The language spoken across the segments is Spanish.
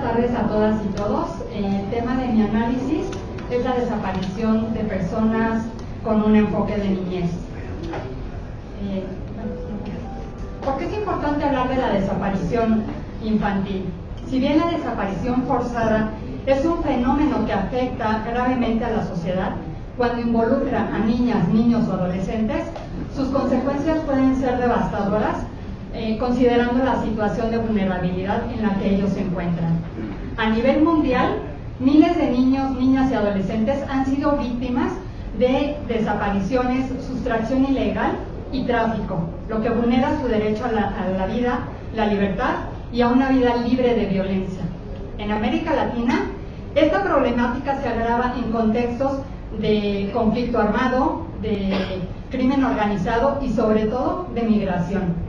tardes a todas y todos. El tema de mi análisis es la desaparición de personas con un enfoque de niñez. ¿Por qué es importante hablar de la desaparición infantil? Si bien la desaparición forzada es un fenómeno que afecta gravemente a la sociedad, cuando involucra a niñas, niños o adolescentes, sus consecuencias pueden ser devastadoras, considerando la situación de vulnerabilidad en la que ellos se encuentran. A nivel mundial, miles de niños, niñas y adolescentes han sido víctimas de desapariciones, sustracción ilegal y tráfico, lo que vulnera su derecho a la vida, la libertad y a una vida libre de violencia. En América Latina, esta problemática se agrava en contextos de conflicto armado, de crimen organizado y sobre todo de migración.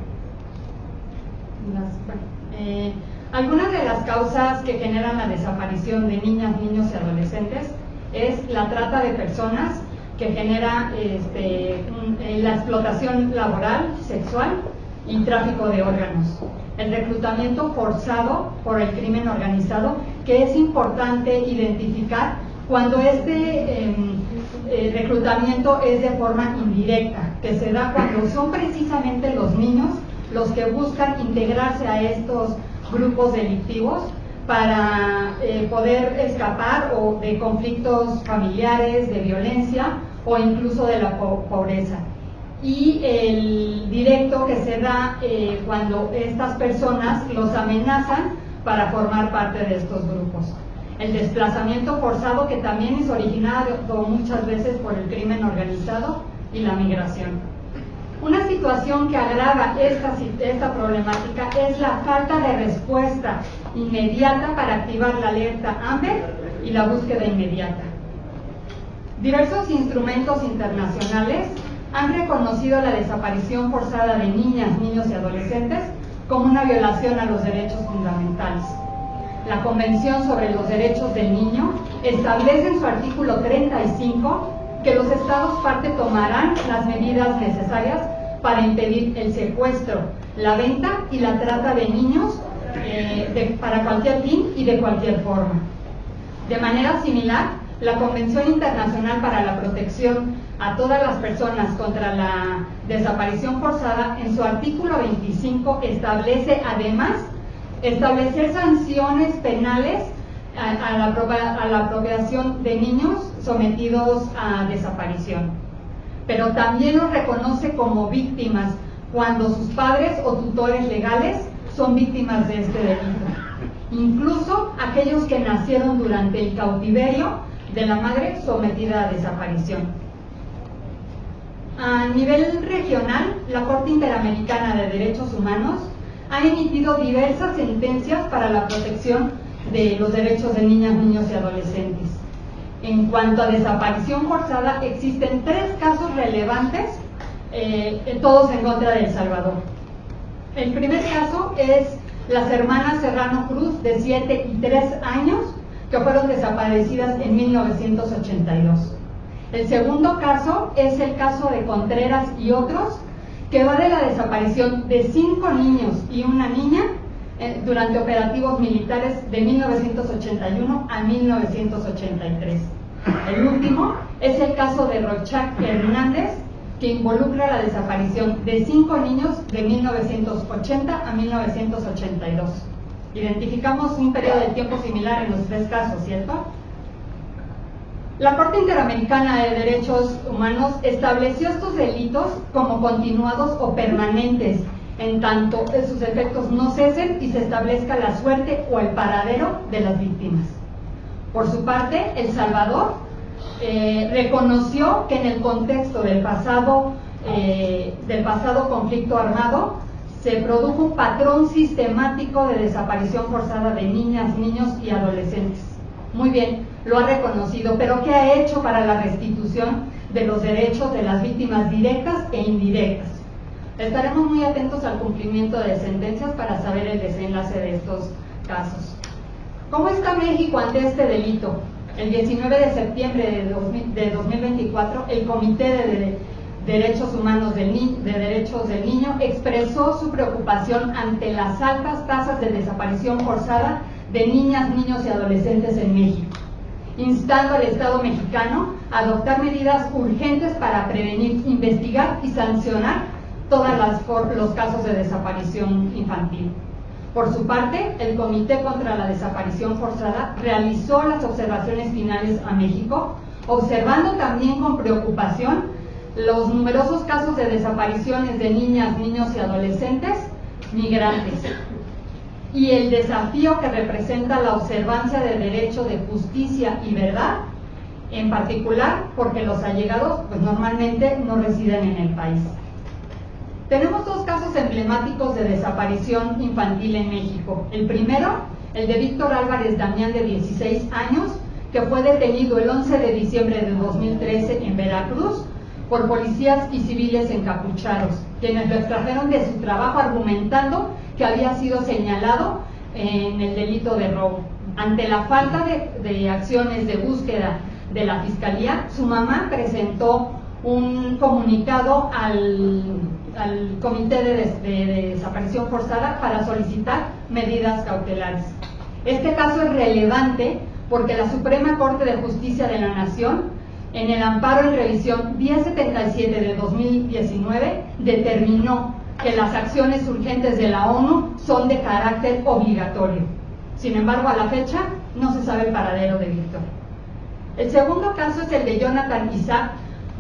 Algunas de las causas que generan la desaparición de niñas, niños y adolescentes es la trata de personas, que genera la explotación laboral, sexual y tráfico de órganos. El reclutamiento forzado por el crimen organizado, que es importante identificar cuando reclutamiento es de forma indirecta, que se da cuando son precisamente los niños los que buscan integrarse a estos grupos delictivos para poder escapar de conflictos familiares, de violencia o incluso de la pobreza. Y el directo que se da cuando estas personas los amenazan para formar parte de estos grupos. El desplazamiento forzado, que también es originado muchas veces por el crimen organizado, y la migración. Una situación que agrava esta problemática es la falta de respuesta inmediata para activar la alerta AMBER y la búsqueda inmediata. Diversos instrumentos internacionales han reconocido la desaparición forzada de niñas, niños y adolescentes como una violación a los derechos fundamentales. La Convención sobre los Derechos del Niño establece en su artículo 35 que los Estados parte tomarán las medidas necesarias para impedir el secuestro, la venta y la trata de niños para cualquier fin y de cualquier forma. De manera similar, la Convención Internacional para la Protección a todas las personas contra la desaparición forzada, en su artículo 25, establece además establecer sanciones penales a la apropiación de niños sometidos a desaparición, pero también los reconoce como víctimas cuando sus padres o tutores legales son víctimas de este delito, incluso aquellos que nacieron durante el cautiverio de la madre sometida a desaparición. A nivel regional, la Corte Interamericana de Derechos Humanos ha emitido diversas sentencias para la protección de los derechos de niñas, niños y adolescentes. En cuanto a desaparición forzada, existen 3 casos relevantes, todos en contra de El Salvador. El primer caso es las hermanas Serrano Cruz, de 7 y 3 años, que fueron desaparecidas en 1982. El segundo caso es el caso de Contreras y otros, que va de la desaparición de 5 niños y una niña durante operativos militares de 1981 a 1983. El último es el caso de Rochac Hernández, que involucra la desaparición de 5 niños de 1980 a 1982. Identificamos un periodo de tiempo similar en los 3 casos, ¿cierto? La Corte Interamericana de Derechos Humanos estableció estos delitos como continuados o permanentes, en tanto sus efectos no cesen y se establezca la suerte o el paradero de las víctimas. Por su parte, El Salvador reconoció que en el contexto del pasado conflicto armado se produjo un patrón sistemático de desaparición forzada de niñas, niños y adolescentes. Muy bien, lo ha reconocido, pero ¿qué ha hecho para la restitución de los derechos de las víctimas directas e indirectas? Estaremos muy atentos al cumplimiento de sentencias para saber el desenlace de estos casos. ¿Cómo está México ante este delito? El 19 de septiembre de 2024, el Comité de Derechos Humanos de Derechos del Niño expresó su preocupación ante las altas tasas de desaparición forzada de niñas, niños y adolescentes en México, instando al Estado mexicano a adoptar medidas urgentes para prevenir, investigar y sancionar todos los casos de desaparición infantil. Por su parte, el Comité contra la Desaparición Forzada realizó las observaciones finales a México, observando también con preocupación los numerosos casos de desapariciones de niñas, niños y adolescentes migrantes y el desafío que representa la observancia del derecho de justicia y verdad, en particular porque los allegados pues normalmente no residen en el país. Tenemos dos casos emblemáticos de desaparición infantil en México. El primero, el de Víctor Álvarez Damián, de 16 años, que fue detenido el 11 de diciembre de 2013 en Veracruz por policías y civiles encapuchados, quienes lo extrajeron de su trabajo argumentando que había sido señalado en el delito de robo. Ante la falta de acciones de búsqueda de la Fiscalía, su mamá presentó un comunicado al Comité de Desaparición Forzada para solicitar medidas cautelares. Este caso es relevante porque la Suprema Corte de Justicia de la Nación, en el amparo en revisión 1077 de 2019, determinó que las acciones urgentes de la ONU son de carácter obligatorio. Sin embargo, a la fecha no se sabe el paradero de Víctor. El segundo caso es el de Jonathan Isaac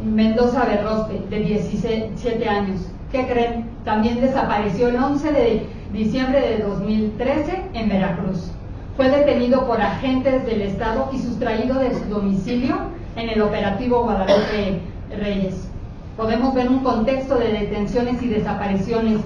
Mendoza Berrospe, de 17 años. ¿Qué creen? También desapareció el 11 de diciembre de 2013 en Veracruz. Fue detenido por agentes del Estado y sustraído de su domicilio en el operativo Guadalupe Reyes. Podemos ver un contexto de detenciones y desapariciones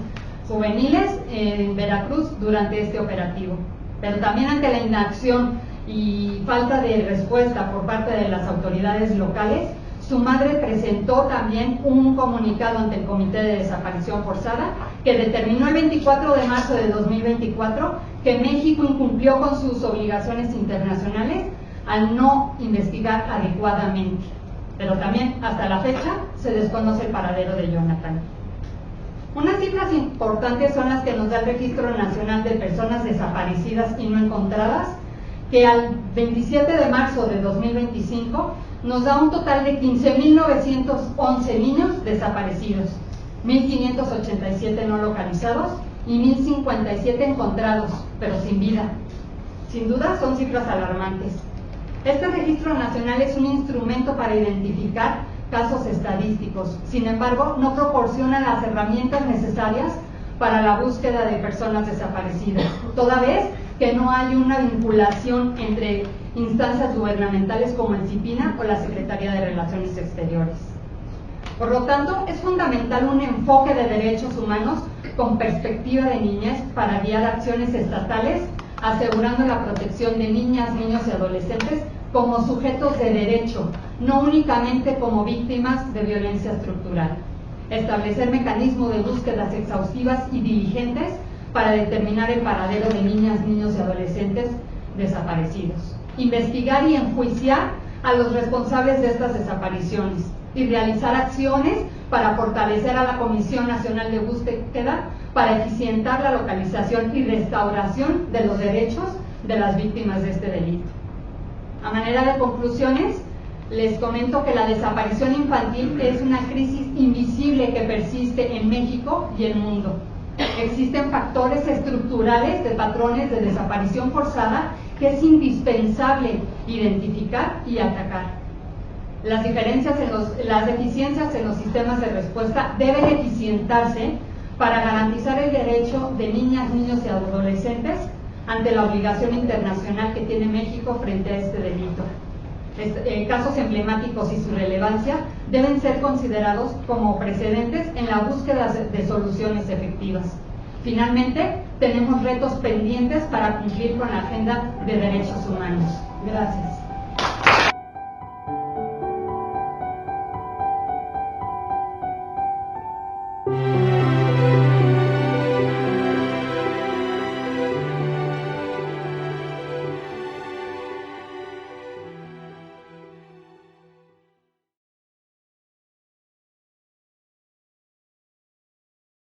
juveniles en Veracruz durante este operativo. Pero también ante la inacción y falta de respuesta por parte de las autoridades locales, su madre presentó también un comunicado ante el Comité de Desaparición Forzada que determinó el 24 de marzo de 2024 que México incumplió con sus obligaciones internacionales al no investigar adecuadamente. Pero también hasta la fecha se desconoce el paradero de Jonathan. Unas cifras importantes son las que nos da el Registro Nacional de Personas Desaparecidas y No Encontradas, que al 27 de marzo de 2025 nos da un total de 15.911 niños desaparecidos, 1.587 no localizados y 1.057 encontrados, pero sin vida. Sin duda son cifras alarmantes. Este registro nacional es un instrumento para identificar casos estadísticos, sin embargo, no proporciona las herramientas necesarias para la búsqueda de personas desaparecidas, toda vez que no hay una vinculación entre instancias gubernamentales como el CIPINA o la Secretaría de Relaciones Exteriores. Por lo tanto, es fundamental un enfoque de derechos humanos con perspectiva de niñez para guiar acciones estatales, asegurando la protección de niñas, niños y adolescentes como sujetos de derecho, no únicamente como víctimas de violencia estructural. Establecer mecanismos de búsquedas exhaustivas y diligentes para determinar el paradero de niñas, niños y adolescentes desaparecidos. Investigar y enjuiciar a los responsables de estas desapariciones y realizar acciones para fortalecer a la Comisión Nacional de Búsqueda para eficientar la localización y restauración de los derechos de las víctimas de este delito. A manera de conclusiones, les comento que la desaparición infantil es una crisis invisible que persiste en México y el mundo. Existen factores estructurales de patrones de desaparición forzada que es indispensable identificar y atacar. Las deficiencias en los sistemas de respuesta deben eficientarse para garantizar el derecho de niñas, niños y adolescentes ante la obligación internacional que tiene México frente a este delito. Casos emblemáticos y su relevancia deben ser considerados como precedentes en la búsqueda de soluciones efectivas. Finalmente, tenemos retos pendientes para cumplir con la agenda de derechos humanos. Gracias.